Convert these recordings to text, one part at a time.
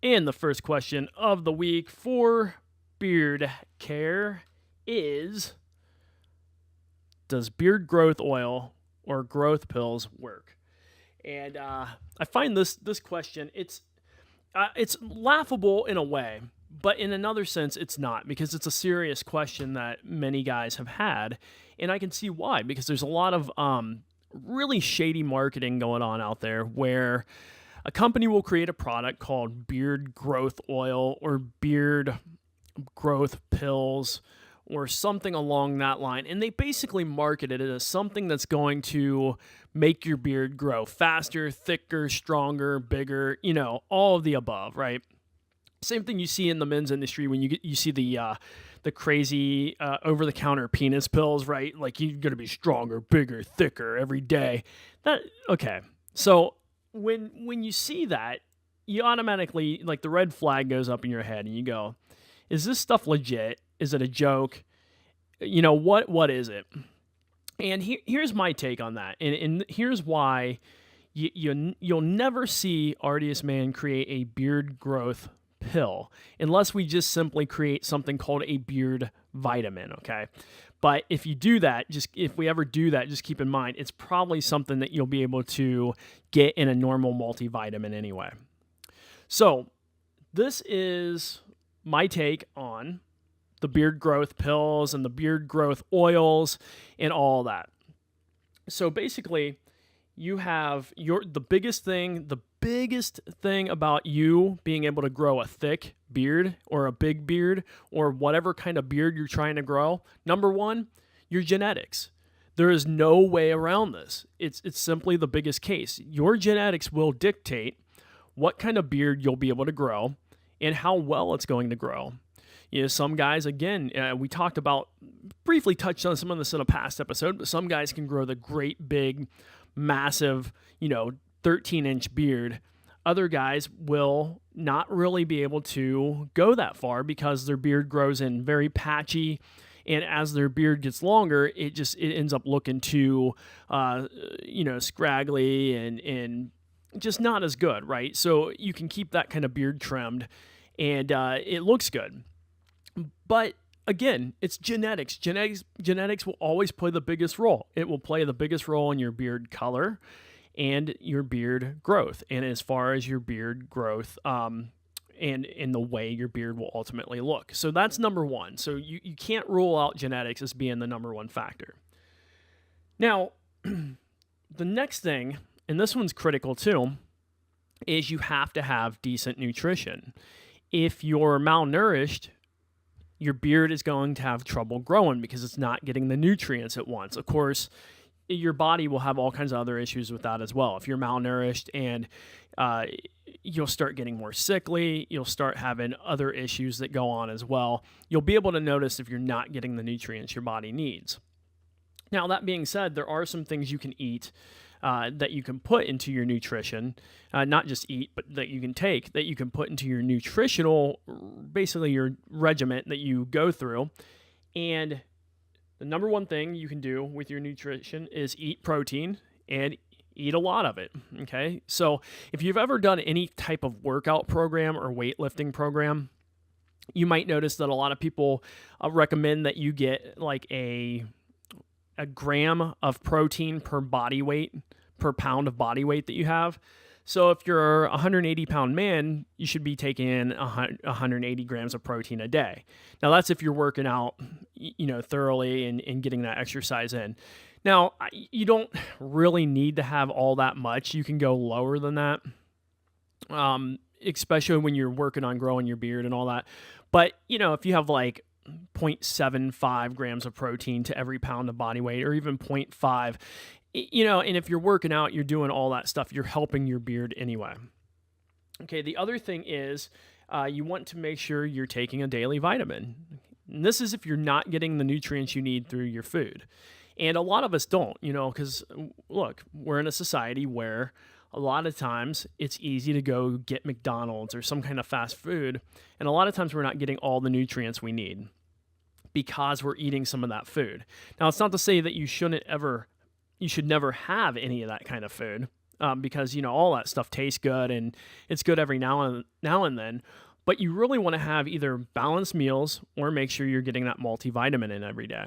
And the first question of the week for beard care is, does beard growth oil or growth pills work? And I find this question, it's laughable in a way, but in another sense, it's not, because it's a serious question that many guys have had, and I can see why, because there's a lot of really shady marketing going on out there where a company will create a product called beard growth oil or beard growth pills or something along that line, and they basically market it as something that's going to make your beard grow faster, thicker, stronger, bigger, all of the above, right? Same thing you see in the men's industry when you see the crazy over-the-counter penis pills, right? Like, you're going to be stronger, bigger, thicker every day. Okay. So when you see that, you automatically, like, the red flag goes up in your head and you go, is this stuff legit? Is it a joke? What is it? And here's my take on that. And here's why you'll never see Artiest Man create a beard growth pill unless we just simply create something called a beard vitamin, okay? But if you do that, if we ever do that, just keep in mind, it's probably something that you'll be able to get in a normal multivitamin anyway. So this is my take on the beard growth pills and the beard growth oils and all that. So basically, you have the biggest thing about you being able to grow a thick beard or a big beard or whatever kind of beard you're trying to grow. Number one, your genetics. There is no way around this. It's simply the biggest case. Your genetics will dictate what kind of beard you'll be able to grow and how well it's going to grow. Some guys, again, we briefly touched on some of this in a past episode, but some guys can grow the great big, massive, 13-inch beard. Other guys will not really be able to go that far because their beard grows in very patchy, and as their beard gets longer, it ends up looking too, scraggly and just not as good, right? So you can keep that kind of beard trimmed, and it looks good. But again, it's genetics. Genetics will always play the biggest role. It will play the biggest role in your beard color and your beard growth, and as far as your beard growth and in the way your beard will ultimately look. So that's number one. So you can't rule out genetics as being the number one factor. Now, the next thing, and this one's critical too, is you have to have decent nutrition. If you're malnourished, your beard is going to have trouble growing because it's not getting the nutrients it wants. Of course, your body will have all kinds of other issues with that as well. If you're malnourished, and you'll start getting more sickly, you'll start having other issues that go on as well. You'll be able to notice if you're not getting the nutrients your body needs. Now, that being said, there are some things you can eat that you can put into your nutrition, not just eat, but that you can take, that you can put into your nutritional, basically your regimen that you go through. And the number one thing you can do with your nutrition is eat protein and eat a lot of it, okay? So if you've ever done any type of workout program or weightlifting program, you might notice that a lot of people recommend that you get like a gram of protein per body weight, per pound of body weight that you have. So if you're a 180-pound man, you should be taking 180 grams of protein a day. Now, that's if you're working out, thoroughly and getting that exercise in. Now, you don't really need to have all that much. You can go lower than that, especially when you're working on growing your beard and all that. But, if you have like 0.75 grams of protein to every pound of body weight, or even 0.5, and if you're working out, you're doing all that stuff, you're helping your beard anyway. Okay, the other thing is you want to make sure you're taking a daily vitamin. And this is if you're not getting the nutrients you need through your food. And a lot of us don't, because look, we're in a society where a lot of times it's easy to go get McDonald's or some kind of fast food. And a lot of times we're not getting all the nutrients we need because we're eating some of that food. Now, it's not to say that you should never have any of that kind of food. because, all that stuff tastes good and it's good every now and then. But you really want to have either balanced meals or make sure you're getting that multivitamin in every day.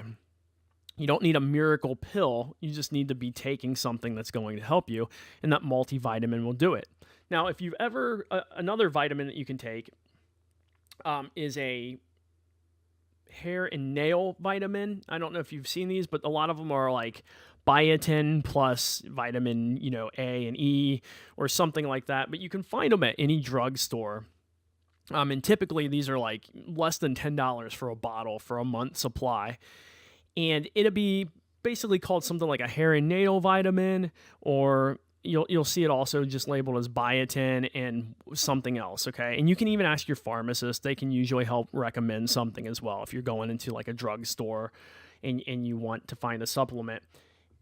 You don't need a miracle pill. You just need to be taking something that's going to help you, and that multivitamin will do it. Now, if you've ever, another vitamin that you can take is a hair and nail vitamin. I don't know if you've seen these, but a lot of them are like biotin plus vitamin, A and E or something like that. But you can find them at any drugstore. And typically these are like less than $10 for a bottle for a month supply. And it'll be basically called something like a hair and nail vitamin, or you'll see it also just labeled as biotin and something else, okay? And you can even ask your pharmacist. They can usually help recommend something as well if you're going into like a drugstore and you want to find a supplement.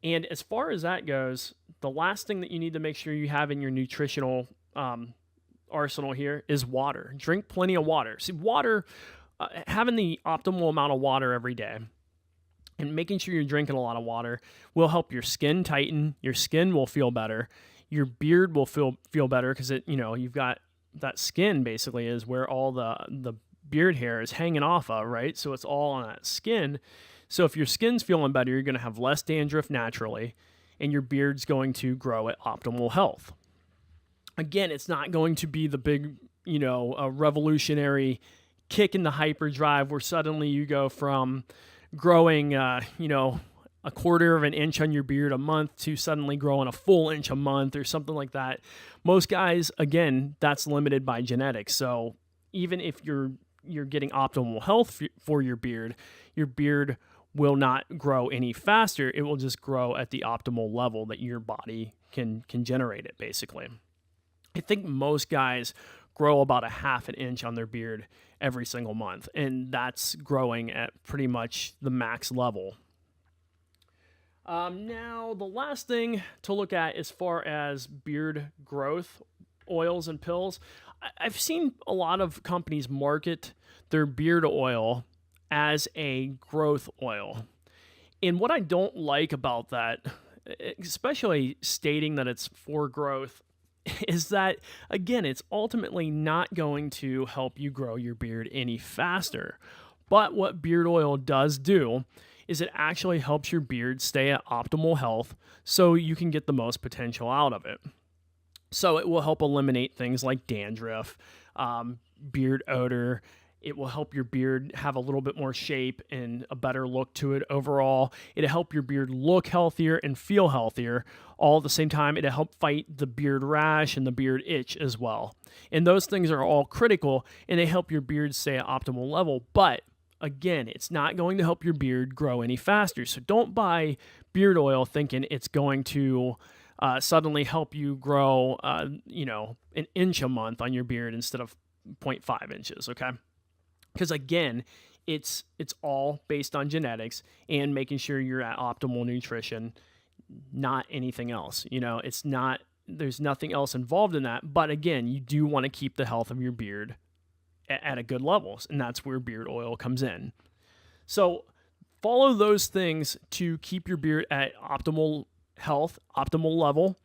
And as far as that goes, the last thing that you need to make sure you have in your nutritional arsenal here is water. Drink plenty of water. See, water, having the optimal amount of water every day and making sure you're drinking a lot of water will help your skin tighten. Your skin will feel better. Your beard will feel better because you've got that skin basically is where all the beard hair is hanging off of, right? So it's all on that skin. So if your skin's feeling better, you're going to have less dandruff naturally, and your beard's going to grow at optimal health. Again, it's not going to be the big, a revolutionary kick in the hyperdrive where suddenly you go from growing, a quarter of an inch on your beard a month to suddenly growing a full inch a month or something like that. Most guys, again, that's limited by genetics. So even if you're getting optimal health for your beard will not grow any faster. It will just grow at the optimal level that your body can generate it, basically. I think most guys grow about a half an inch on their beard every single month, and that's growing at pretty much the max level. Now, the last thing to look at as far as beard growth, oils and pills, I've seen a lot of companies market their beard oil as a growth oil. And what I don't like about that, especially stating that it's for growth, is that, again, it's ultimately not going to help you grow your beard any faster. But what beard oil does do is it actually helps your beard stay at optimal health so you can get the most potential out of it. So it will help eliminate things like dandruff, beard odor. It will help your beard have a little bit more shape and a better look to it overall. It'll help your beard look healthier and feel healthier. All at the same time, it'll help fight the beard rash and the beard itch as well. And those things are all critical, and they help your beard stay at optimal level. But again, it's not going to help your beard grow any faster. So don't buy beard oil thinking it's going to suddenly help you grow, an inch a month on your beard instead of 0.5 inches, okay? Because again, it's all based on genetics and making sure you're at optimal nutrition, not anything else. There's nothing else involved in that. But again, you do want to keep the health of your beard at a good level, and that's where beard oil comes in. So follow those things to keep your beard at optimal health, optimal level.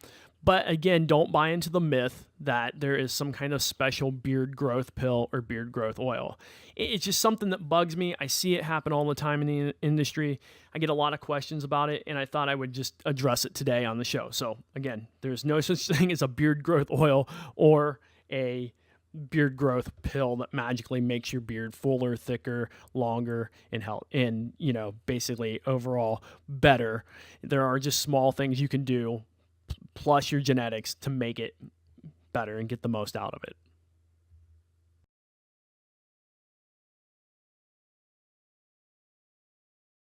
But again, don't buy into the myth that there is some kind of special beard growth pill or beard growth oil. It's just something that bugs me. I see it happen all the time in the industry. I get a lot of questions about it, and I thought I would just address it today on the show. So again, there's no such thing as a beard growth oil or a beard growth pill that magically makes your beard fuller, thicker, longer, and basically overall better. There are just small things you can do plus your genetics to make it better and get the most out of it.